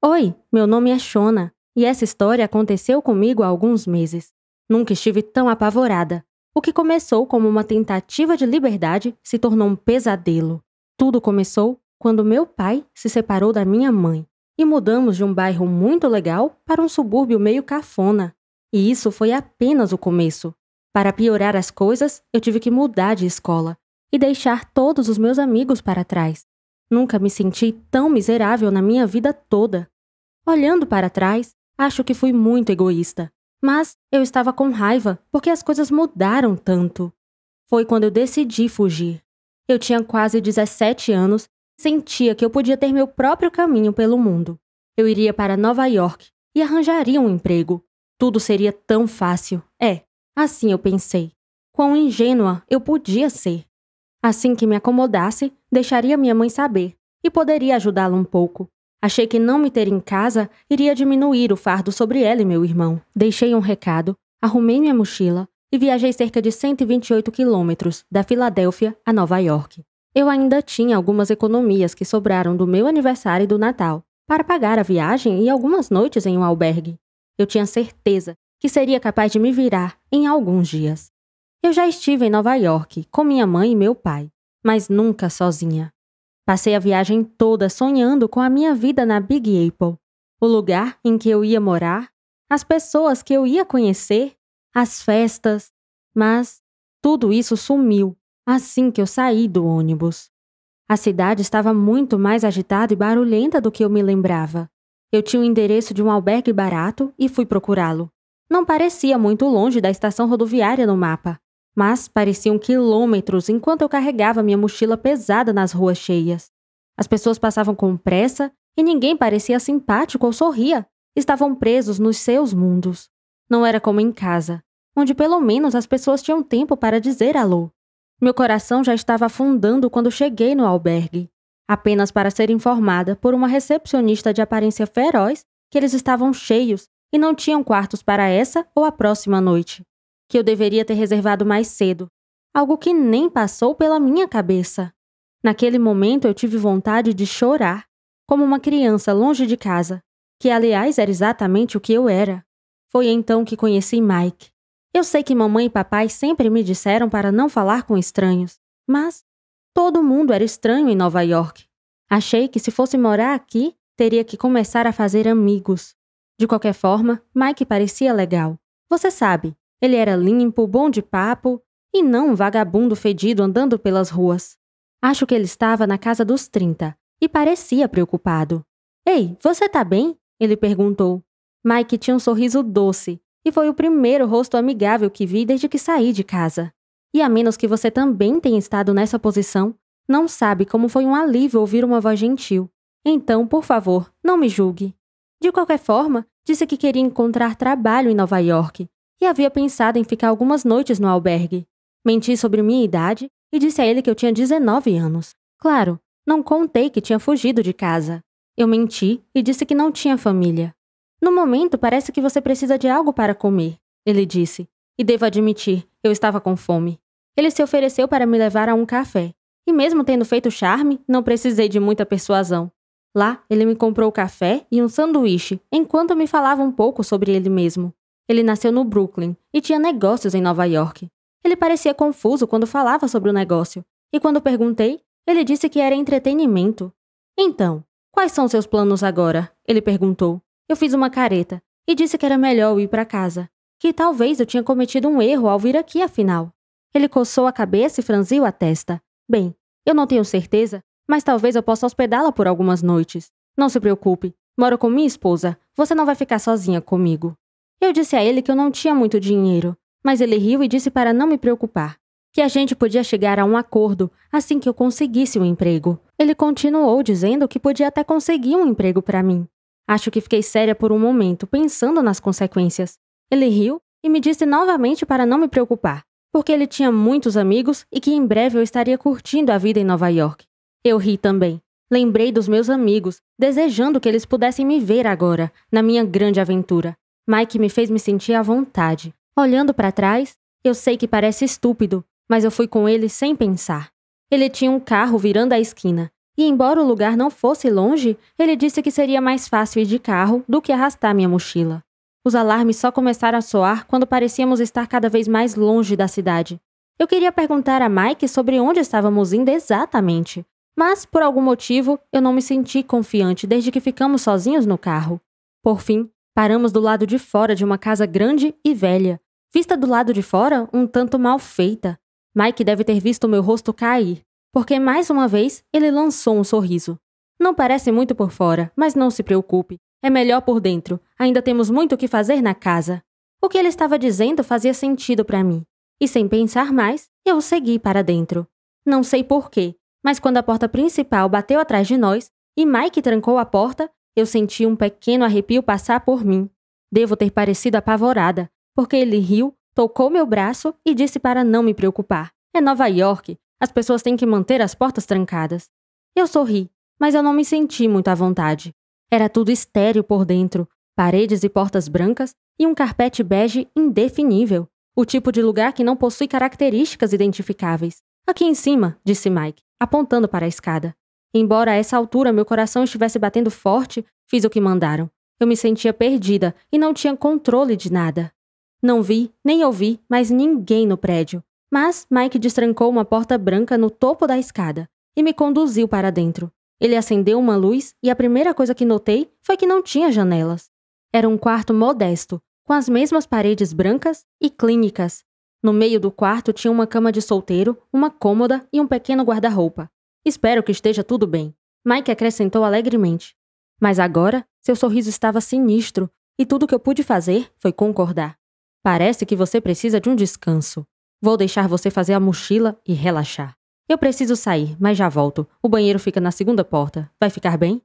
Oi, meu nome é Shona, e essa história aconteceu comigo há alguns meses. Nunca estive tão apavorada. O que começou como uma tentativa de liberdade se tornou um pesadelo. Tudo começou quando meu pai se separou da minha mãe e mudamos de um bairro muito legal para um subúrbio meio cafona. E isso foi apenas o começo. Para piorar as coisas, eu tive que mudar de escola e deixar todos os meus amigos para trás. Nunca me senti tão miserável na minha vida toda. Olhando para trás, acho que fui muito egoísta, mas eu estava com raiva porque as coisas mudaram tanto. Foi quando eu decidi fugir. Eu tinha quase 17 anos e sentia que eu podia ter meu próprio caminho pelo mundo. Eu iria para Nova York e arranjaria um emprego. Tudo seria tão fácil. Assim eu pensei. Quão ingênua eu podia ser. Assim que me acomodasse, deixaria minha mãe saber e poderia ajudá-la um pouco. Achei que não me ter em casa iria diminuir o fardo sobre ela e meu irmão. Deixei um recado, arrumei minha mochila e viajei cerca de 128 quilômetros da Filadélfia a Nova York. Eu ainda tinha algumas economias que sobraram do meu aniversário e do Natal para pagar a viagem e algumas noites em um albergue. Eu tinha certeza que seria capaz de me virar em alguns dias. Eu já estive em Nova York com minha mãe e meu pai, mas nunca sozinha. Passei a viagem toda sonhando com a minha vida na Big Apple, o lugar em que eu ia morar, as pessoas que eu ia conhecer, as festas, mas tudo isso sumiu assim que eu saí do ônibus. A cidade estava muito mais agitada e barulhenta do que eu me lembrava. Eu tinha o endereço de um albergue barato e fui procurá-lo. Não parecia muito longe da estação rodoviária no mapa, mas pareciam quilômetros enquanto eu carregava minha mochila pesada nas ruas cheias. As pessoas passavam com pressa e ninguém parecia simpático ou sorria. Estavam presos nos seus mundos. Não era como em casa, onde pelo menos as pessoas tinham tempo para dizer alô. Meu coração já estava afundando quando cheguei no albergue, apenas para ser informada por uma recepcionista de aparência feroz que eles estavam cheios e não tinham quartos para essa ou a próxima noite. Que eu deveria ter reservado mais cedo, algo que nem passou pela minha cabeça. Naquele momento eu tive vontade de chorar, como uma criança longe de casa, que aliás era exatamente o que eu era. Foi então que conheci Mike. Eu sei que mamãe e papai sempre me disseram para não falar com estranhos, mas todo mundo era estranho em Nova York. Achei que se fosse morar aqui, teria que começar a fazer amigos. De qualquer forma, Mike parecia legal. Você sabe, ele era limpo, bom de papo e não um vagabundo fedido andando pelas ruas. Acho que ele estava na casa dos 30 e parecia preocupado. Ei, você tá bem? Ele perguntou. Mike tinha um sorriso doce e foi o primeiro rosto amigável que vi desde que saí de casa. E a menos que você também tenha estado nessa posição, não sabe como foi um alívio ouvir uma voz gentil. Então, por favor, não me julgue. De qualquer forma, disse que queria encontrar trabalho em Nova York e havia pensado em ficar algumas noites no albergue. Menti sobre minha idade e disse a ele que eu tinha 19 anos. Claro, não contei que tinha fugido de casa. Eu menti e disse que não tinha família. No momento, parece que você precisa de algo para comer, ele disse. E devo admitir, eu estava com fome. Ele se ofereceu para me levar a um café. E mesmo tendo feito charme, não precisei de muita persuasão. Lá, ele me comprou café e um sanduíche, enquanto me falava um pouco sobre ele mesmo. Ele nasceu no Brooklyn e tinha negócios em Nova York. Ele parecia confuso quando falava sobre o negócio. E quando perguntei, ele disse que era entretenimento. Então, quais são seus planos agora? Ele perguntou. Eu fiz uma careta e disse que era melhor eu ir para casa. Que talvez eu tinha cometido um erro ao vir aqui afinal. Ele coçou a cabeça e franziu a testa. Bem, eu não tenho certeza, mas talvez eu possa hospedá-la por algumas noites. Não se preocupe, moro com minha esposa. Você não vai ficar sozinha comigo. Eu disse a ele que eu não tinha muito dinheiro, mas ele riu e disse para não me preocupar, que a gente podia chegar a um acordo assim que eu conseguisse um emprego. Ele continuou dizendo que podia até conseguir um emprego para mim. Acho que fiquei séria por um momento, pensando nas consequências. Ele riu e me disse novamente para não me preocupar, porque ele tinha muitos amigos e que em breve eu estaria curtindo a vida em Nova York. Eu ri também. Lembrei dos meus amigos, desejando que eles pudessem me ver agora, na minha grande aventura. Mike me fez me sentir à vontade. Olhando para trás, eu sei que parece estúpido, mas eu fui com ele sem pensar. Ele tinha um carro virando a esquina, E embora o lugar não fosse longe, ele disse que seria mais fácil ir de carro do que arrastar minha mochila. Os alarmes só começaram a soar quando parecíamos estar cada vez mais longe da cidade. Eu queria perguntar a Mike sobre onde estávamos indo exatamente, mas, por algum motivo, eu não me senti confiante desde que ficamos sozinhos no carro. Por fim, paramos do lado de fora de uma casa grande e velha. Vista do lado de fora, um tanto mal feita. Mike deve ter visto meu rosto cair, porque mais uma vez ele lançou um sorriso. Não parece muito por fora, mas não se preocupe. É melhor por dentro. Ainda temos muito o que fazer na casa. O que ele estava dizendo fazia sentido para mim. E sem pensar mais, eu o segui para dentro. Não sei porquê, mas quando a porta principal bateu atrás de nós e Mike trancou a porta, eu senti um pequeno arrepio passar por mim. Devo ter parecido apavorada, porque ele riu, tocou meu braço e disse para não me preocupar. É Nova York, as pessoas têm que manter as portas trancadas. Eu sorri, mas eu não me senti muito à vontade. Era tudo estéril por dentro, paredes e portas brancas e um carpete bege indefinível. O tipo de lugar que não possui características identificáveis. Aqui em cima, disse Mike, apontando para a escada. Embora a essa altura meu coração estivesse batendo forte, fiz o que mandaram. Eu me sentia perdida e não tinha controle de nada. Não vi, nem ouvi mais ninguém no prédio. Mas Mike destrancou uma porta branca no topo da escada e me conduziu para dentro. Ele acendeu uma luz e a primeira coisa que notei foi que não tinha janelas. Era um quarto modesto, com as mesmas paredes brancas e clínicas. No meio do quarto tinha uma cama de solteiro, uma cômoda e um pequeno guarda-roupa. Espero que esteja tudo bem, Mike acrescentou alegremente. Mas agora, seu sorriso estava sinistro e tudo o que eu pude fazer foi concordar. Parece que você precisa de um descanso. Vou deixar você fazer a mochila e relaxar. Eu preciso sair, mas já volto. O banheiro fica na segunda porta. Vai ficar bem?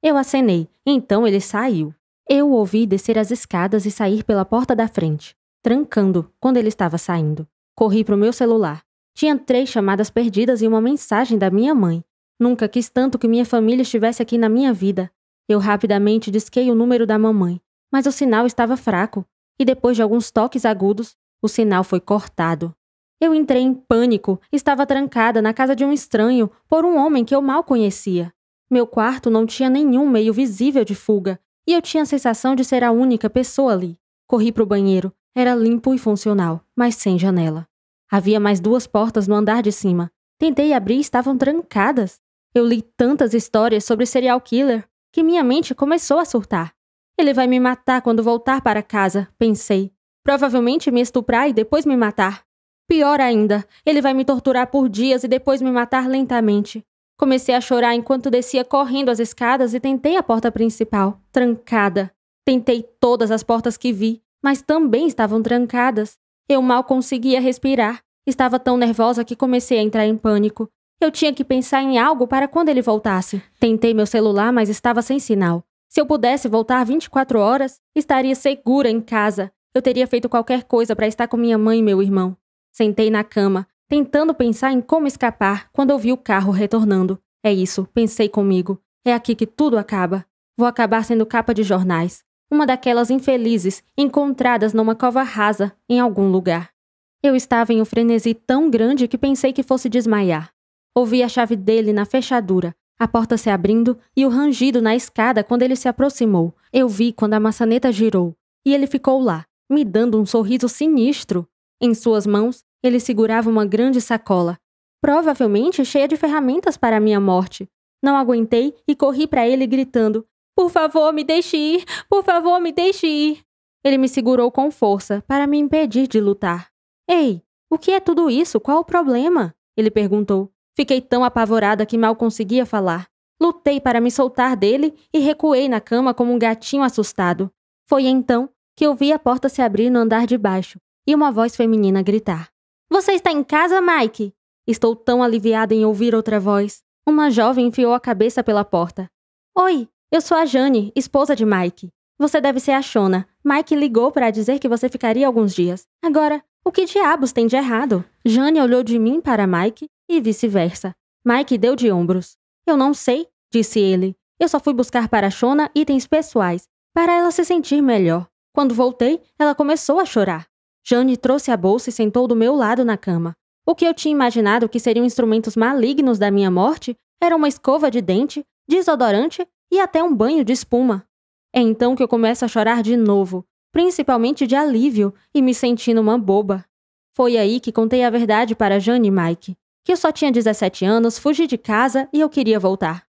Eu acenei, então ele saiu. Eu o ouvi descer as escadas e sair pela porta da frente, trancando quando ele estava saindo. Corri para o meu celular. Tinha 3 chamadas perdidas e uma mensagem da minha mãe. Nunca quis tanto que minha família estivesse aqui na minha vida. Eu rapidamente disquei o número da mamãe, mas o sinal estava fraco, e depois de alguns toques agudos, o sinal foi cortado. Eu entrei em pânico, estava trancada na casa de um estranho por um homem que eu mal conhecia. Meu quarto não tinha nenhum meio visível de fuga, e eu tinha a sensação de ser a única pessoa ali. Corri para o banheiro, era limpo e funcional, mas sem janela. Havia mais 2 portas no andar de cima. Tentei abrir e estavam trancadas. Eu li tantas histórias sobre serial killer que minha mente começou a surtar. Ele vai me matar quando voltar para casa, pensei. Provavelmente me estuprar e depois me matar. Pior ainda, ele vai me torturar por dias e depois me matar lentamente. Comecei a chorar enquanto descia correndo as escadas e tentei a porta principal, trancada. Tentei todas as portas que vi, mas também estavam trancadas. Eu mal conseguia respirar. Estava tão nervosa que comecei a entrar em pânico. Eu tinha que pensar em algo para quando ele voltasse. Tentei meu celular, mas estava sem sinal. Se eu pudesse voltar 24 horas, estaria segura em casa. Eu teria feito qualquer coisa para estar com minha mãe e meu irmão. Sentei na cama, tentando pensar em como escapar quando eu vi o carro retornando. É isso, pensei comigo. É aqui que tudo acaba. Vou acabar sendo capa de jornais. Uma daquelas infelizes encontradas numa cova rasa em algum lugar. Eu estava em um frenesi tão grande que pensei que fosse desmaiar. Ouvi a chave dele na fechadura, a porta se abrindo e o rangido na escada quando ele se aproximou. Eu vi quando a maçaneta girou e ele ficou lá, me dando um sorriso sinistro. Em suas mãos, ele segurava uma grande sacola, provavelmente cheia de ferramentas para a minha morte. Não aguentei e corri para ele gritando: "Por favor, me deixe ir! Por favor, me deixe ir!" Ele me segurou com força para me impedir de lutar. "Ei, o que é tudo isso? Qual o problema?" Ele perguntou. Fiquei tão apavorada que mal conseguia falar. Lutei para me soltar dele e recuei na cama como um gatinho assustado. Foi então que eu vi a porta se abrir no andar de baixo e uma voz feminina gritar: "Você está em casa, Mike?" Estou tão aliviada em ouvir outra voz. Uma jovem enfiou a cabeça pela porta. "Oi, eu sou a Jane, esposa de Mike. Você deve ser a Shona. Mike ligou para dizer que você ficaria alguns dias. Agora, o que diabos tem de errado?" Jane olhou de mim para Mike e vice-versa. Mike deu de ombros. "Eu não sei", disse ele. "Eu só fui buscar para a Shona itens pessoais, para ela se sentir melhor. Quando voltei, ela começou a chorar." Jane trouxe a bolsa e sentou do meu lado na cama. O que eu tinha imaginado que seriam instrumentos malignos da minha morte Era uma escova de dente, desodorante e até um banho de espuma. É então que eu começo a chorar de novo, principalmente de alívio e me sentindo uma boba. Foi aí que contei a verdade para Jane e Mike, que eu só tinha 17 anos, fugi de casa e eu queria voltar.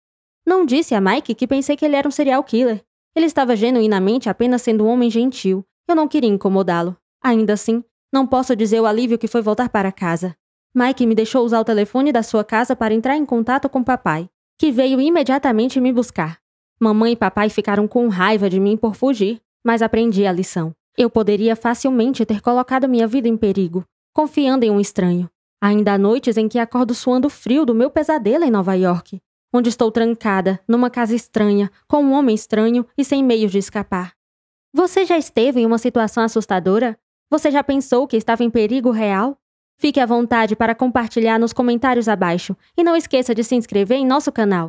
Não disse a Mike que pensei que ele era um serial killer. Ele estava genuinamente apenas sendo um homem gentil. Eu não queria incomodá-lo. Ainda assim, não posso dizer o alívio que foi voltar para casa. Mike me deixou usar o telefone da sua casa para entrar em contato com papai, que veio imediatamente me buscar. Mamãe e papai ficaram com raiva de mim por fugir, mas aprendi a lição. Eu poderia facilmente ter colocado minha vida em perigo, confiando em um estranho. Ainda há noites em que acordo suando frio do meu pesadelo em Nova York, onde estou trancada, numa casa estranha, com um homem estranho e sem meios de escapar. Você já esteve em uma situação assustadora? Você já pensou que estava em perigo real? Fique à vontade para compartilhar nos comentários abaixo e não esqueça de se inscrever em nosso canal.